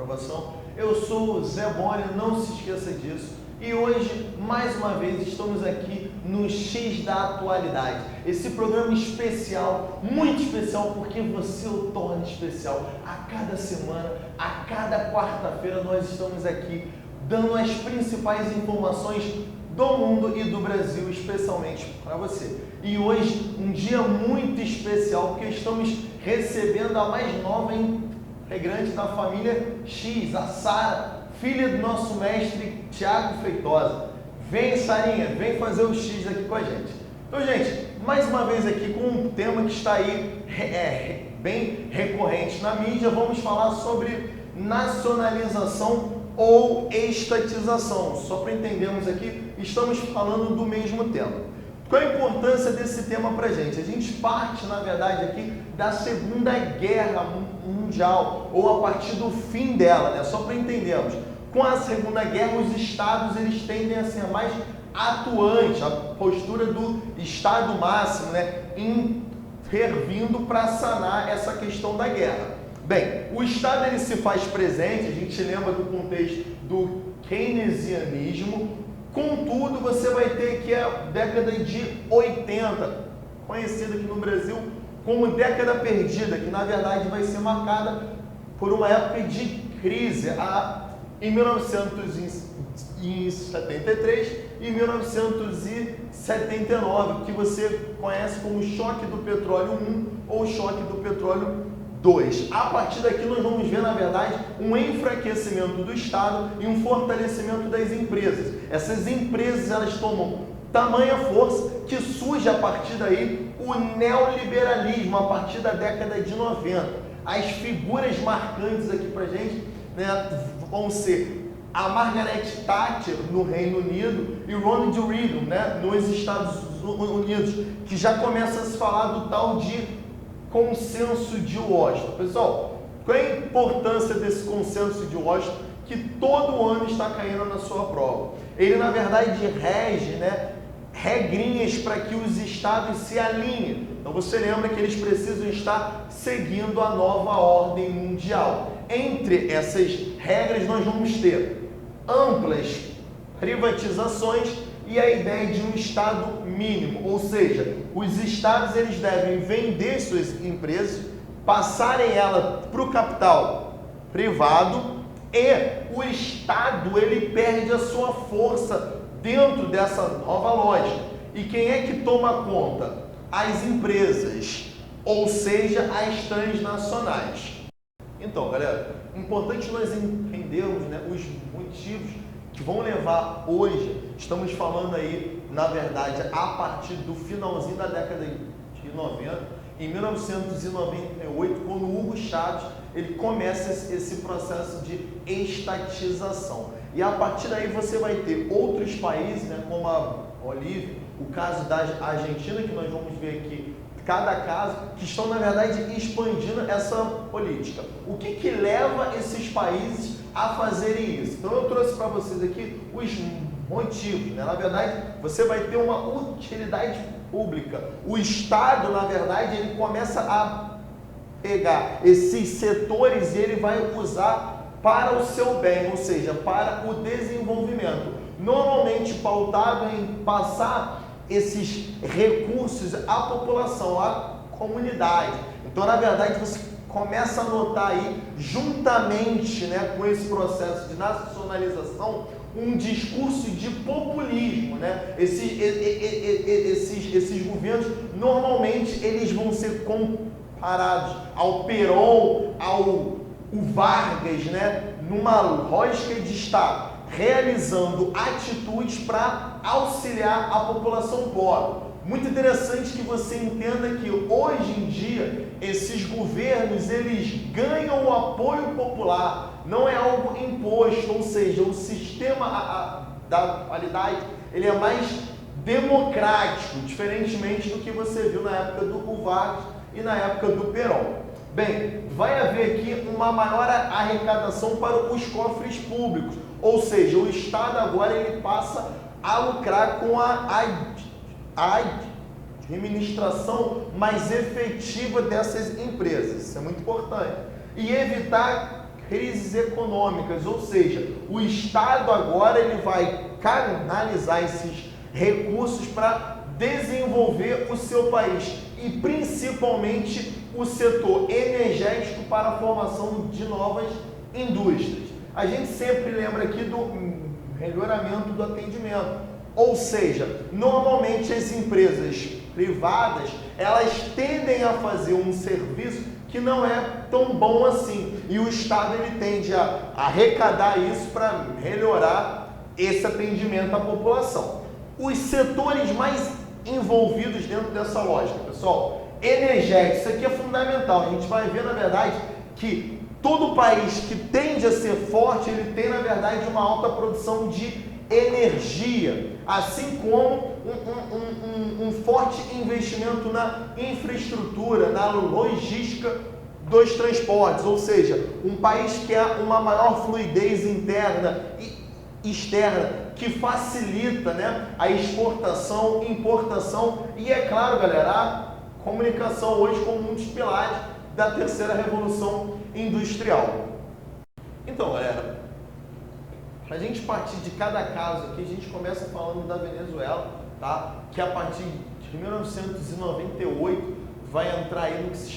aprovação. Eu sou o Zé Boni, não se esqueça disso. E hoje, mais uma vez, estamos aqui no X da Atualidade. Esse programa especial, muito especial, porque você o torna especial. A cada semana, a cada quarta-feira, nós estamos aqui dando as principais informações do mundo e do Brasil, especialmente para você. E hoje, um dia muito especial, porque estamos recebendo a mais nova integrante da família X, a Sara, filha do nosso mestre Tiago Feitosa. Vem, Sarinha, vem fazer o X aqui com a gente. Então, gente, mais uma vez aqui com um tema que está aí bem recorrente na mídia, vamos falar sobre nacionalização ou estatização. Só para entendermos aqui, estamos falando do mesmo tema. Qual a importância desse tema para a gente? A gente parte, na verdade, aqui da Segunda Guerra Mundial, ou a partir do fim dela, né? Só para entendermos. Com a Segunda Guerra, os estados eles tendem a ser mais atuantes, a postura do Estado máximo, né? Intervindo para sanar essa questão da guerra. Bem, o Estado ele se faz presente, a gente lembra do contexto do keynesianismo, contudo, você vai ter aqui a década de 80, conhecida aqui no Brasil como década perdida, que na verdade vai ser marcada por uma época de crise, em 1973 e 1979, que você conhece como choque do petróleo 1 ou choque do petróleo 2. A partir daqui nós vamos ver, na verdade, um enfraquecimento do Estado e um fortalecimento das empresas. Essas empresas, elas tomam tamanha força que surge a partir daí o neoliberalismo, a partir da década de 90. As figuras marcantes aqui pra gente, né, vão ser a Margaret Thatcher no Reino Unido e Ronald Reagan, né, nos Estados Unidos, que já começa a se falar do tal de consenso de Washington. Pessoal, qual é a importância desse consenso de Washington que todo ano está caindo na sua prova? Ele, na verdade, rege, né, regrinhas para que os estados se alinhem. Então, você lembra que eles precisam estar seguindo a nova ordem mundial. Entre essas regras, nós vamos ter amplas privatizações e a ideia de um estado mínimo, ou seja, os estados eles devem vender suas empresas, passarem ela para o capital privado e o estado ele perde a sua força dentro dessa nova lógica. E quem é que toma conta? As empresas, ou seja, as transnacionais. Então, galera, importante nós entendermos, né, os motivos que vão levar hoje, estamos falando aí, na verdade, a partir do finalzinho da década de 90, em 1998, quando Hugo Chávez ele começa esse processo de estatização. E a partir daí você vai ter outros países, né, como a Bolívia, o caso da Argentina, que nós vamos ver aqui, cada caso, que estão, na verdade, expandindo essa política. O que leva esses países a fazerem isso? Então eu trouxe para vocês aqui os motivos, né? Na verdade, você vai ter uma utilidade pública. O Estado, na verdade, ele começa a pegar esses setores e ele vai usar para o seu bem, ou seja, para o desenvolvimento. Normalmente pautado em passar esses recursos à população, à comunidade. Então, na verdade, você começa a notar aí, juntamente, né, com esse processo de nacionalização, um discurso de populismo, né? Esses governos, normalmente, eles vão ser comparados ao Perón, ao Vargas, né? Numa lógica de Estado, realizando atitudes para auxiliar a população pobre. Muito interessante que você entenda que hoje em dia esses governos eles ganham o apoio popular, não é algo imposto, ou seja, o sistema da qualidade ele é mais democrático, diferentemente do que você viu na época do Vargas e na época do Perón. Bem, vai haver aqui uma maior arrecadação para os cofres públicos, ou seja, o Estado agora ele passa a lucrar com a administração mais efetiva dessas empresas. Isso é muito importante. E evitar crises econômicas, ou seja, o Estado agora ele vai canalizar esses recursos para desenvolver o seu país e principalmente o setor energético para a formação de novas indústrias. A gente sempre lembra aqui do melhoramento do atendimento, ou seja, normalmente as empresas privadas elas tendem a fazer um serviço que não é tão bom assim e o Estado ele tende a arrecadar isso para melhorar esse atendimento à população. Os setores mais envolvidos dentro dessa lógica, pessoal, energético, isso aqui é fundamental. A gente vai ver, na verdade, que todo país que tende a ser forte, ele tem, na verdade, uma alta produção de energia, assim como um forte investimento na infraestrutura, na logística dos transportes, ou seja, um país que é uma maior fluidez interna e externa, que facilita, né, a exportação, importação e, é claro, galera, a comunicação hoje como um dos pilares da terceira revolução industrial. Então, galera, para a gente partir de cada caso aqui, a gente começa falando da Venezuela, tá? Que a partir de 1998 vai entrar aí no que se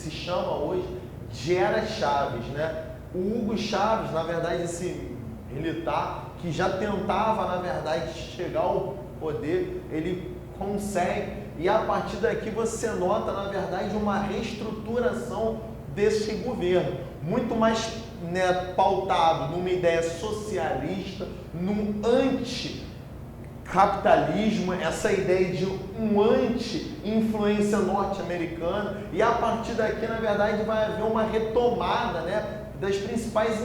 chama hoje de Era Chávez, né? O Hugo Chávez, na verdade, esse militar que já tentava, na verdade, chegar ao poder, ele consegue, e a partir daqui você nota, na verdade, uma reestruturação desse governo, muito mais, né, pautado numa ideia socialista, num anti-capitalismo, essa ideia de um anti-influência norte-americana, e a partir daqui, na verdade, vai haver uma retomada, né, das principais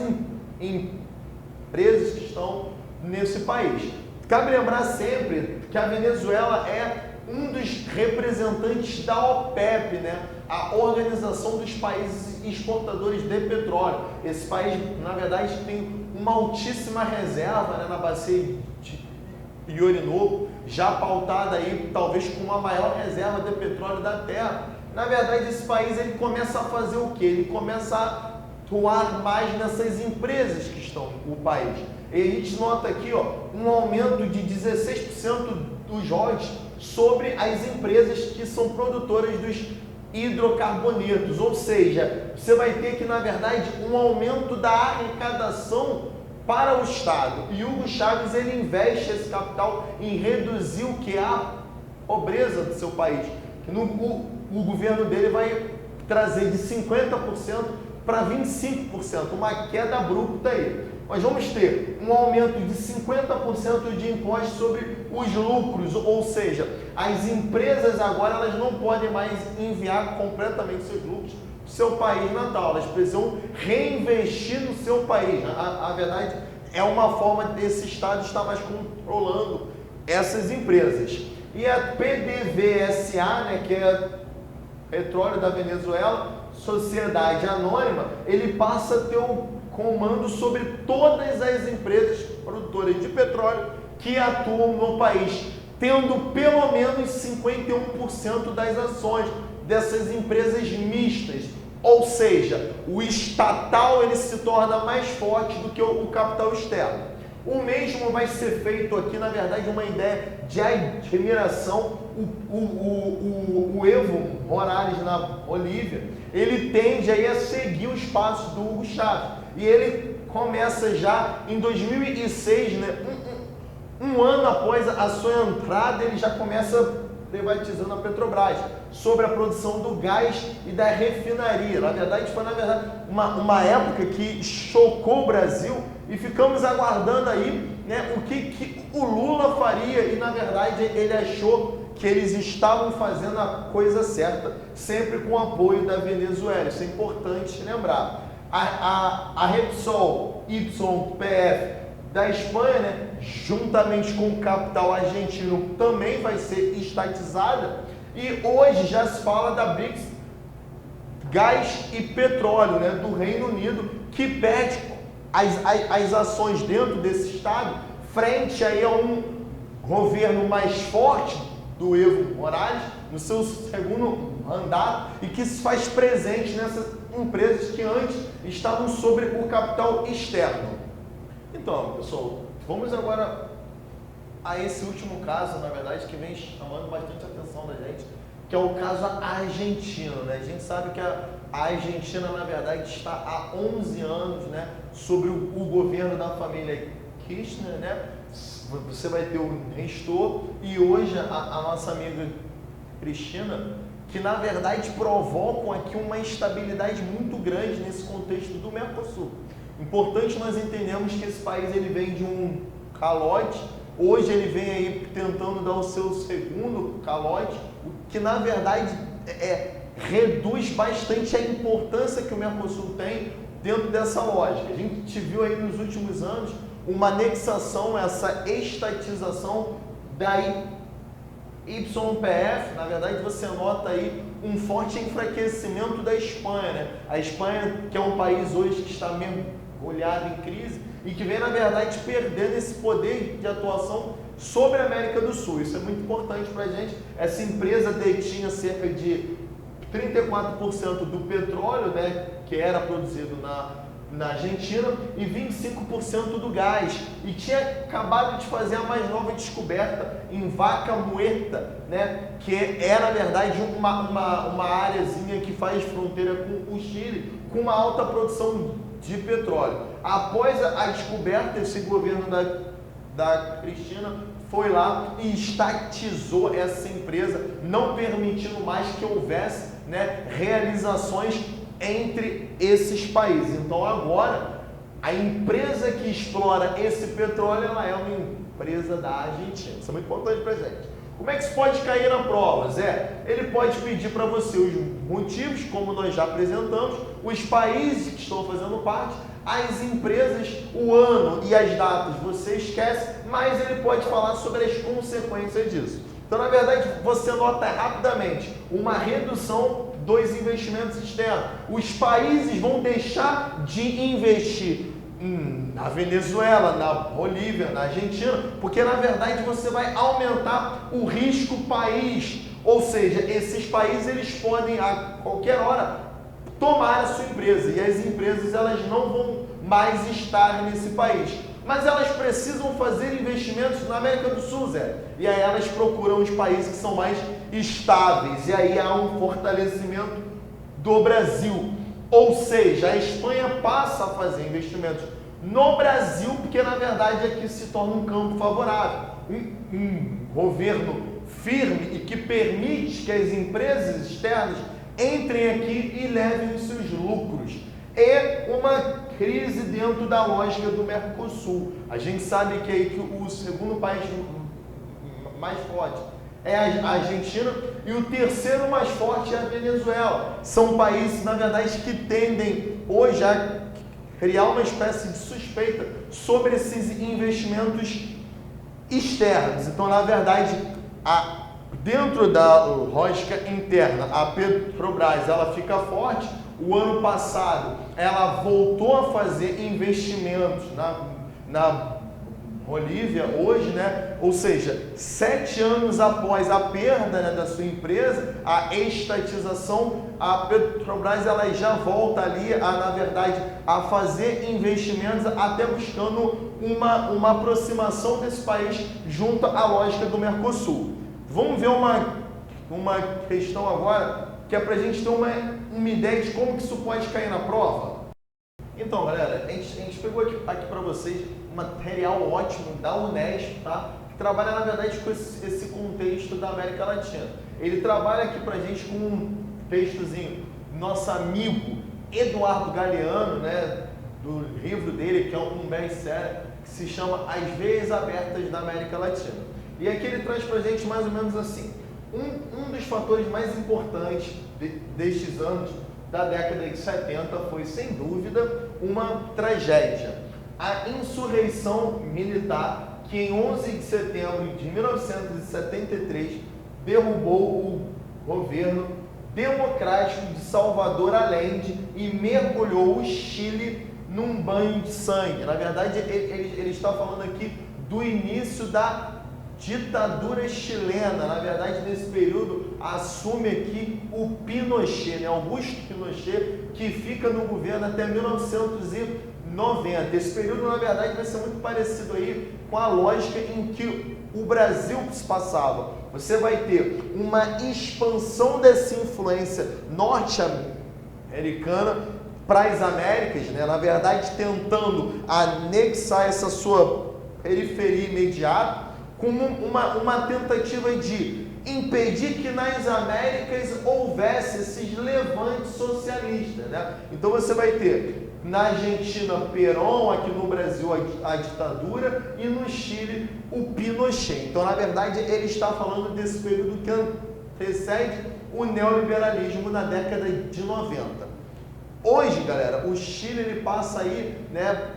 empresas que estão nesse país. Cabe lembrar sempre que a Venezuela é um dos representantes da OPEP, né? A Organização dos Países Exportadores de Petróleo. Esse país, na verdade, tem uma altíssima reserva, né, na bacia de Orinoco, já pautada aí, talvez com a maior reserva de petróleo da Terra. Na verdade, esse país ele começa a fazer o quê? Ele começa a atuar mais nessas empresas que estão no país. E a gente nota aqui, ó, um aumento de 16% dos royalties sobre as empresas que são produtoras dos hidrocarbonetos, ou seja, você vai ter que, na verdade, um aumento da arrecadação para o Estado. E Hugo Chávez ele investe esse capital em reduzir o que é a pobreza do seu país. O governo dele vai trazer de 50% para 25%, uma queda abrupta aí. Nós vamos ter um aumento de 50% de impostos sobre os lucros, ou seja, as empresas agora elas não podem mais enviar completamente seus lucros para o seu país natal, elas precisam reinvestir no seu país. A verdade é uma forma desse Estado estar mais controlando essas empresas. E a PDVSA, né, que é Petróleo da Venezuela, Sociedade Anônima, ele passa a ter o comando sobre todas as empresas produtoras de petróleo que atuam no país, tendo pelo menos 51% das ações dessas empresas mistas. Ou seja, o estatal ele se torna mais forte do que o capital externo. O mesmo vai ser feito aqui, na verdade, uma ideia de admiração. O Evo Morales na Bolívia, ele tende aí a seguir os passos do Hugo Chávez. E ele começa já em 2006, né, um ano após a sua entrada, ele já começa privatizando a Petrobras, sobre a produção do gás e da refinaria. Na verdade, foi uma época que chocou o Brasil e ficamos aguardando aí, né, o que o Lula faria e, na verdade, ele achou que eles estavam fazendo a coisa certa, sempre com o apoio da Venezuela. Isso é importante lembrar. A Repsol YPF da Espanha, né, juntamente com o capital argentino, também vai ser estatizada. E hoje já se fala da BRICS Gás e Petróleo, né, do Reino Unido, que pede as ações dentro desse estado frente aí a um governo mais forte do Evo Morales no seu segundo mandato e que se faz presente nessa empresas que antes estavam sobre o capital externo. Então, pessoal, vamos agora a esse último caso, na verdade, que vem chamando bastante a atenção da gente, que é o caso argentino, né? A gente sabe que a Argentina, na verdade, está há 11 anos, né, sobre o governo da família Kirchner, né? Você vai ter o Nestor e hoje a nossa amiga Cristina, que na verdade provocam aqui uma instabilidade muito grande nesse contexto do Mercosul. Importante nós entendermos que esse país ele vem de um calote, hoje ele vem aí tentando dar o seu segundo calote, o que na verdade reduz bastante a importância que o Mercosul tem dentro dessa lógica. A gente viu aí nos últimos anos uma anexação, essa estatização da YPF, na verdade você nota aí um forte enfraquecimento da Espanha, né? A Espanha, que é um país hoje que está mergulhado em crise e que vem, na verdade, perdendo esse poder de atuação sobre a América do Sul. Isso é muito importante para a gente. Essa empresa detinha cerca de 34% do petróleo, né, que era produzido na Argentina, e 25% do gás, e tinha acabado de fazer a mais nova descoberta em Vaca Muerta, né, que é na verdade uma áreazinha que faz fronteira com o Chile, com uma alta produção de petróleo. Após a descoberta, esse governo da Cristina foi lá e estatizou essa empresa, não permitindo mais que houvesse, né, realizações entre esses países. Então agora a empresa que explora esse petróleo, ela é uma empresa da Argentina. Isso é muito importante para a gente. Como é que isso pode cair na prova, Zé? Ele pode pedir para você os motivos, como nós já apresentamos, os países que estão fazendo parte, as empresas, o ano e as datas você esquece, mas ele pode falar sobre as consequências disso. Então, na verdade, você nota rapidamente uma redução dos investimentos externos. Os países vão deixar de investir na Venezuela, na Bolívia, na Argentina, porque na verdade você vai aumentar o risco país. Ou seja, esses países eles podem a qualquer hora tomar a sua empresa e as empresas elas não vão mais estar nesse país. Mas elas precisam fazer investimentos na América do Sul, Zé. E aí elas procuram os países que são mais estáveis. E aí há um fortalecimento do Brasil. Ou seja, a Espanha passa a fazer investimentos no Brasil, porque na verdade aqui se torna um campo favorável. Um governo firme e que permite que as empresas externas entrem aqui e levem os seus lucros. É uma crise dentro da lógica do Mercosul. A gente sabe que, aí que o segundo país mais forte é a Argentina e o terceiro mais forte é a Venezuela. São países, na verdade, que tendem hoje a criar uma espécie de suspeita sobre esses investimentos externos. Então, na verdade, dentro da lógica interna, a Petrobras ela fica forte. O ano passado, ela voltou a fazer investimentos na Bolívia hoje, né? Ou seja, 7 anos após a perda, né, da sua empresa, a estatização, a Petrobras ela já volta ali, na verdade, a fazer investimentos, até buscando uma aproximação desse país junto à lógica do Mercosul. Vamos ver uma questão agora, que é para a gente ter uma ideia de como que isso pode cair na prova. Então, galera, a gente pegou aqui para vocês um material ótimo da Unesp, tá? Que trabalha, na verdade, com esse contexto da América Latina. Ele trabalha aqui para a gente com um textozinho do nosso amigo Eduardo Galeano, né? Do livro dele, que é um best-seller, que se chama As Veias Abertas da América Latina. E aqui ele traz para a gente mais ou menos assim. Um dos fatores mais importantes destes anos, da década de 70, foi, sem dúvida, uma tragédia. A insurreição militar, que em 11 de setembro de 1973 derrubou o governo democrático de Salvador Allende e mergulhou o Chile num banho de sangue. Na verdade, ele está falando aqui do início da ditadura chilena. Na verdade, nesse período, assume aqui o Pinochet, né? Augusto Pinochet, que fica no governo até 1990. Esse período, na verdade, vai ser muito parecido aí com a lógica em que o Brasil se passava. Você vai ter uma expansão dessa influência norte-americana para as Américas, né? Na verdade, tentando anexar essa sua periferia imediata, como uma tentativa de impedir que nas Américas houvesse esses levantes socialistas, né? Então você vai ter na Argentina Perón, aqui no Brasil a ditadura e no Chile o Pinochet. Então, na verdade, ele está falando desse período que antecede o neoliberalismo na década de 90. Hoje, galera, o Chile ele passa aí, né,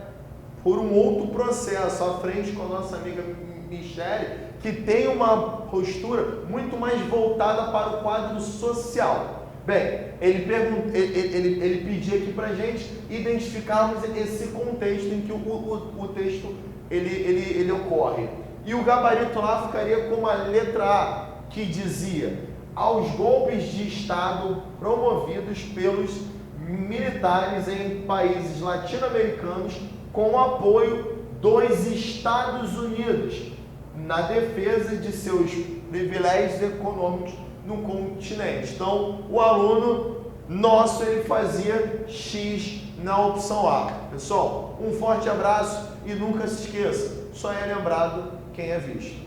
por um outro processo à frente com a nossa amiga Michele, que tem uma postura muito mais voltada para o quadro social. Bem, ele pedia aqui para a gente identificarmos esse contexto em que o texto ele ocorre. E o gabarito lá ficaria com a letra A, que dizia: aos golpes de Estado promovidos pelos militares em países latino-americanos com o apoio dos Estados Unidos na defesa de seus privilégios econômicos no continente. Então, o aluno nosso, ele fazia X na opção A. Pessoal, um forte abraço e nunca se esqueça, só é lembrado quem é visto.